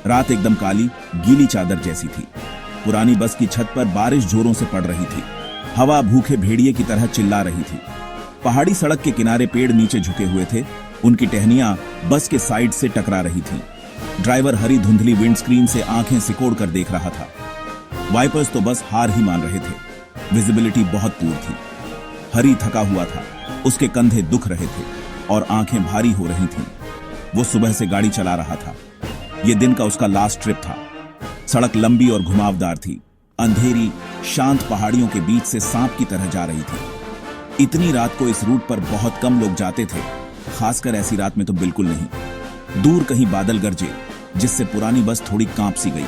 रात एकदम काली, गीली चादर जैसी थी। पुरानी बस की छत पर बारिश जोरों से पड़ रही थी। हवा भूखे भेड़िए की तरह चिल्ला रही थी। पहाड़ी सड़क के किनारे पेड़ नीचे झुके हुए थे, उनकी टहनियां बस के साइड से टकरा रही थीं। ड्राइवर हरी धुंधली विंडस्क्रीन से आंखें सिकोड़ कर देख रहा था। वाइपर्स तो बस हार ही मान रहे थे। विजिबिलिटी बहुत पूर थी। हरी थका हुआ था, उसके कंधे दुख रहे थे और आंखें भारी हो रही थीं। वो सुबह से गाड़ी चला रहा था। ये दिन का उसका लास्ट ट्रिप था। सड़क लंबी और घुमावदार थी, अंधेरी शांत पहाड़ियों के बीच से सांप की तरह जा रही थी। इतनी रात को इस रूट पर बहुत कम लोग जाते थे, खासकर ऐसी रात में तो बिल्कुल नहीं। दूर कहीं बादल गरजे, जिससे पुरानी बस थोड़ी कांप सी गई।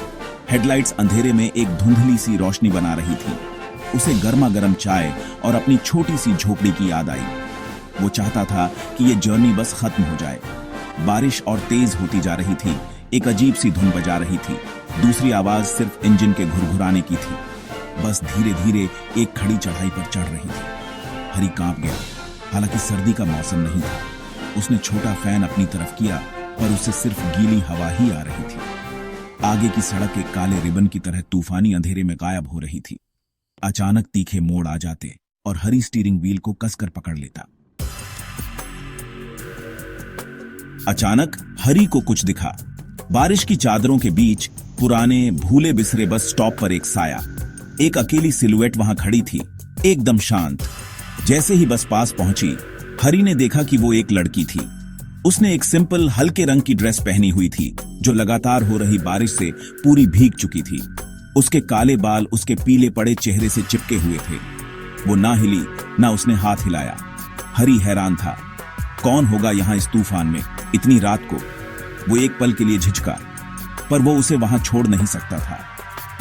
हेडलाइट्स अंधेरे में एक धुंधली सी रोशनी बना रही थी। उसे गर्मा गर्म चाय और अपनी छोटी सी झोपड़ी की याद आई। वो चाहता था कि ये जर्नी बस खत्म हो जाए। बारिश और तेज होती जा रही थी। एक अजीब सी धुन बजा रही थी। दूसरी आवाज सिर्फ इंजन के घुरघुराने की थी। बस धीरे धीरे एक खड़ी चढ़ाई पर चढ़ रही थी। हरी कांप गया। हालांकि सर्दी का मौसम नहीं था। उसने छोटा फैन अपनी तरफ किया, पर उससे सिर्फ गीली हवा ही आ रही थी। आगे की सड़क एक काले रिबन की तरह तूफानी अंधेरे में गायब हो रही थी। अचानक तीखे मोड़ आ जाते और हरी स्टीयरिंग व्हील को कसकर पकड़ लेता। अचानक हरी को कुछ दिखा। बारिश की चादरों के बीच पुराने भूले बिसरे बस स्टॉप पर एक साया, एक अकेली सिलुएट वहां खड़ी थी, एकदम शांत। जैसे ही बस पास पहुंची, हरी ने देखा कि वो एक लड़की थी। उसने एक सिंपल हल्के रंग की ड्रेस पहनी हुई थी, जो लगातार हो रही बारिश से पूरी भीग चुकी थी। उसके काले बाल उसके पीले पड़े चेहरे से चिपके हुए थे। वो ना हिली, ना उसने हाथ हिलाया। हरी हैरान था। कौन होगा यहां इस तूफान में, इतनी रात को? वो एक पल के लिए झिझका, पर वो उसे वहां छोड़ नहीं सकता था।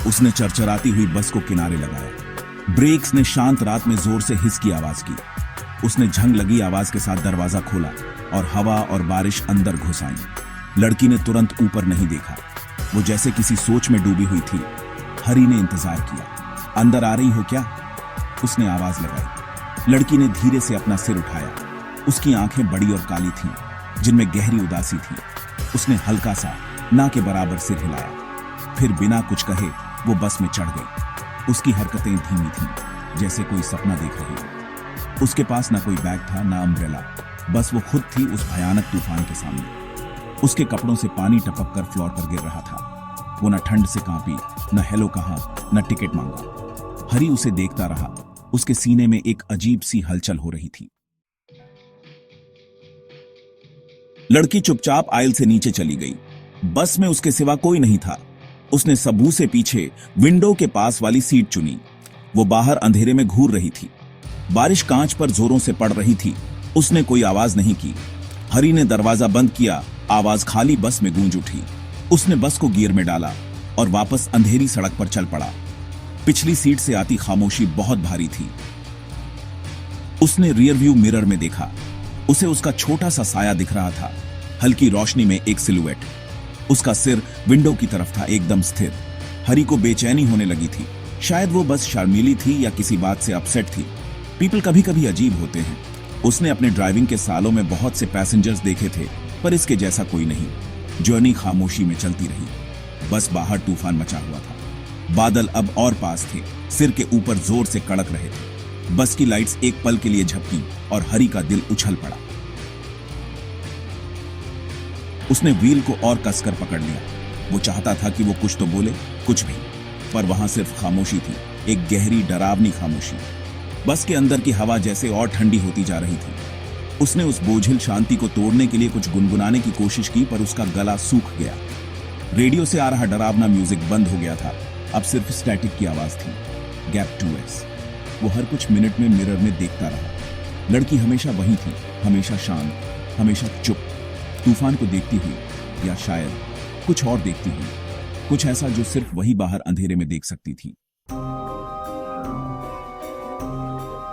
उसने चरचराती हुई बस को किनारे लगाया। ब्रेक्स ने शांत रात में जोर से हिस की आवाज की। उसने झंग लगी आवाज के साथ दरवाजा खोला और हवा और बारिश अंदर घुस आई। लड़की ने तुरंत ऊपर नहीं देखा। वो जैसे किसी सोच में डूबी हुई थी। हरी ने इंतजार किया। अंदर आ रही हो क्या? उसने आवाज लगाई। लड़की ने धीरे से अपना सिर उठाया। उसकी आंखें बड़ी और काली थीं, जिनमें गहरी उदासी थी। उसने हल्का सा, ना के बराबर सिर हिलाया। फिर बिना कुछ कहे वो बस में चढ़ गई। उसकी हरकतें धीमी थीं, जैसे कोई सपना देख रही हो। उसके पास ना कोई बैग था, ना अम्ब्रेला। बस वो खुद थी उस भयानक तूफान के सामने। उसके कपड़ों से पानी टपक कर फ्लोर पर गिर रहा था। वो न ठंड से कांपी, न हेलो कहा, न टिकट मांगा। हरी उसे देखता रहा। उसके सीने में एक अजीब सी हलचल हो रही थी। लड़की चुपचाप आयल से नीचे चली गई। बस में उसके सिवा कोई नहीं था। उसने सबू से पीछे विंडो के पास वाली सीट चुनी। वो बाहर अंधेरे में घूर रही थी। बारिश कांच पर जोरों से पड़ रही थी। उसने कोई आवाज नहीं की। हरी ने दरवाजा बंद किया। आवाज खाली बस में गूंज उठी। उसने बस को गियर में डाला और वापस अंधेरी सड़क पर चल पड़ा। पिछली सीट से आती खामोशी बहुत भारी थी। उसने रियर व्यू मिरर में देखा। उसे उसका छोटा सा साया दिख रहा था, हल्की रोशनी में एक सिलुएट। उसका सिर विंडो की तरफ था, एकदम स्थिर। हरी को बेचैनी होने लगी थी। शायद वो बस शर्मीली थी या किसी बात से अपसेट थी। पीपल कभी कभी अजीब होते हैं। उसने अपने ड्राइविंग के सालों में बहुत से पैसेंजर्स देखे थे, पर इसके जैसा कोई नहीं। जर्नी खामोशी में चलती रही। बस बाहर तूफान मचा हुआ था। बादल अब और पास थे, सिर के ऊपर जोर से कड़क रहे थे। बस की लाइट्स एक पल के लिए झपकी और हरी का दिल उछल पड़ा। उसने व्हील को और कसकर पकड़ लिया। वो चाहता था कि वो कुछ तो बोले, कुछ भी, पर वहां सिर्फ खामोशी थी, एक गहरी डरावनी खामोशी। बस के अंदर की हवा जैसे और ठंडी होती जा रही थी। उसने उस बोझिल शांति को तोड़ने के लिए कुछ गुनगुनाने की कोशिश की, पर उसका गला सूख गया। रेडियो से आ रहा डरावना म्यूजिक बंद हो गया था। अब सिर्फ स्टैटिक की आवाज थी। Gap 2S। वो हर कुछ मिनट में मिरर में देखता रहा। लड़की हमेशा वही थी, हमेशा शांत, हमेशा चुप, तूफान को देखती हुई, या शायद कुछ और देखती हुई, कुछ ऐसा जो सिर्फ वही बाहर अंधेरे में देख सकती थी।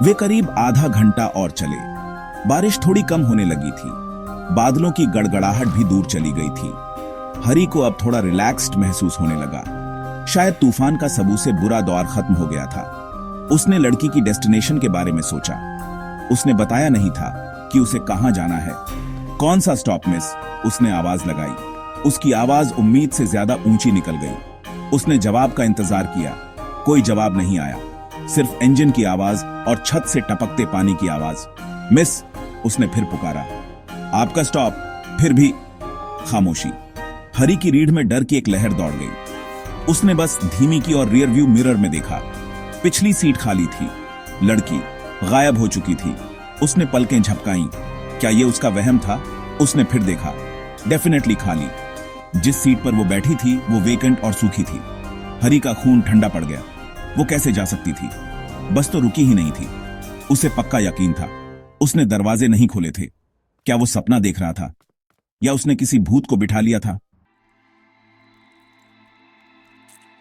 वे करीब आधा घंटा और चले। बारिश थोड़ी कम होने लगी थी। बादलों की गड़गड़ाहट भी दूर चली गई थी। हरी को अब थोड़ा रिलैक्स्ड महसूस होने लगा। शायद तूफान का सबू से बुरा दौर खत्म हो गया था। उसने लड़की की डेस्टिनेशन के बारे में सोचा। उसने बताया नहीं था कि उसे कहां जाना है। कौन सा स्टॉप मिस? उसने आवाज लगाई। उसकी आवाज उम्मीद से ज्यादा ऊंची निकल गई। उसने जवाब का इंतजार किया, कोई जवाब नहीं आया, सिर्फ इंजन की आवाज और छत से टपकते पानी की आवाज। मिस, उसने फिर पुकारा, आपका स्टॉप। फिर भी खामोशी। हरी की रीढ़ में डर की एक लहर दौड़ गई। उसने बस धीमी की और रियर व्यू मिरर में देखा। पिछली सीट खाली थी, लड़की गायब हो चुकी थी। उसने पलकें झपकाईं। क्या यह उसका वहम था? उसने फिर देखा, डेफिनेटली खाली। जिस सीट पर वो बैठी थी वो वेकेंट और सूखी थी। हरी का खून ठंडा पड़ गया। वो कैसे जा सकती थी? बस तो रुकी ही नहीं थी। उसे पक्का यकीन था, उसने दरवाजे नहीं खोले थे। क्या वो सपना देख रहा था या उसने किसी भूत को बिठा लिया था?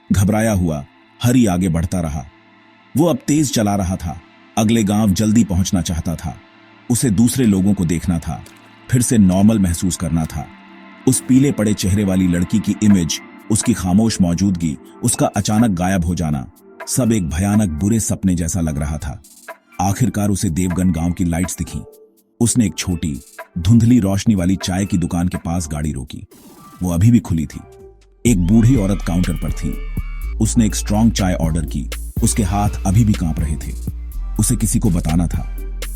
घबराया हुआ हरी आगे बढ़ता रहा। वो अब तेज चला रहा था। अगले गांव जल्दी पहुंचना चाहता था। उसे दूसरे लोगों को देखना था, फिर से नॉर्मल महसूस करना था। उस पीले पड़े चेहरे वाली लड़की की इमेज, उसकी खामोश मौजूदगी, उसका अचानक गायब हो जाना, सब एक भयानक बुरे सपने जैसा लग रहा था। आखिरकार उसे देवगन गांव की लाइट्स दिखीं। उसने एक छोटी धुंधली रोशनी वाली चाय की दुकान के पास गाड़ी रोकी। वो अभी भी खुली थी। एक बूढ़ी औरत काउंटर पर थी। उसने एक स्ट्रॉन्ग चाय ऑर्डर की। उसके हाथ अभी भी कांप रहे थे। उसे किसी को बताना था।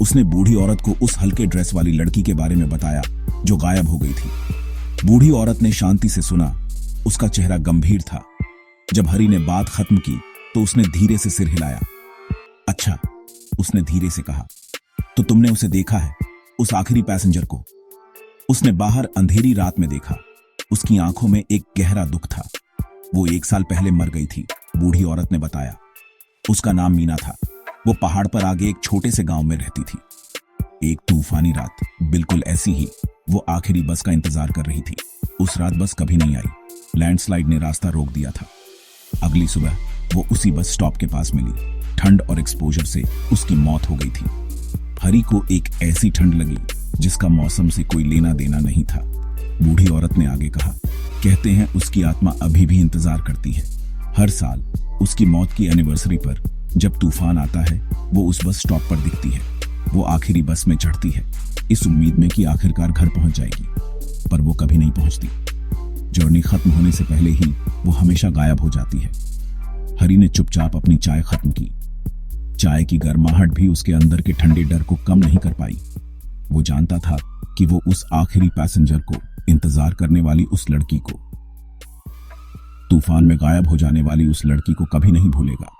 उसने बूढ़ी औरत को उस हल्के ड्रेस वाली लड़की के बारे में बताया जो गायब हो गई थी। बूढ़ी औरत ने शांति से सुना। उसका चेहरा गंभीर था। जब हरी ने बात खत्म की तो उसने धीरे से सिर हिलाया। अच्छा, उसने धीरे से कहा, तो तुमने उसे देखा है, उस आखिरी पैसेंजर को? उसने बाहर अंधेरी रात में देखा। उसकी आंखों में एक गहरा दुख था। वो 1 साल पहले मर गई थी, बूढ़ी औरत ने बताया। उसका नाम मीना था। वो पहाड़ पर आगे एक छोटे से गांव में रहती थी। एक तूफानी रात, बिल्कुल ऐसी ही, वो आखिरी बस का इंतजार कर रही थी। उस रात बस कभी नहीं आई। लैंडस्लाइड ने रास्ता रोक दिया था। अगली सुबह वो उसी बस स्टॉप के पास मिली। ठंड और एक्सपोजर से उसकी मौत हो गई थी। हरी को एक ऐसी ठंड लगी जिसका मौसम से कोई लेना देना नहीं था। बूढ़ी औरत ने आगे कहा, कहते हैं उसकी आत्मा अभी भी इंतजार करती है। हर साल उसकी मौत की एनिवर्सरी पर जब तूफान आता है वो उस बस स्टॉप पर दिखती है। वो आखिरी बस में चढ़ती है, इस उम्मीद में कि आखिरकार घर पहुंच जाएगी, पर वो कभी नहीं पहुंचती। जर्नी खत्म होने से पहले ही वो हमेशा गायब हो जाती है। हरी ने चुपचाप अपनी चाय खत्म की। चाय की गर्माहट भी उसके अंदर के ठंडे डर को कम नहीं कर पाई। वो जानता था कि वो उस आखिरी पैसेंजर को, इंतजार करने वाली उस लड़की को, तूफान में गायब हो जाने वाली उस लड़की को कभी नहीं भूलेगा।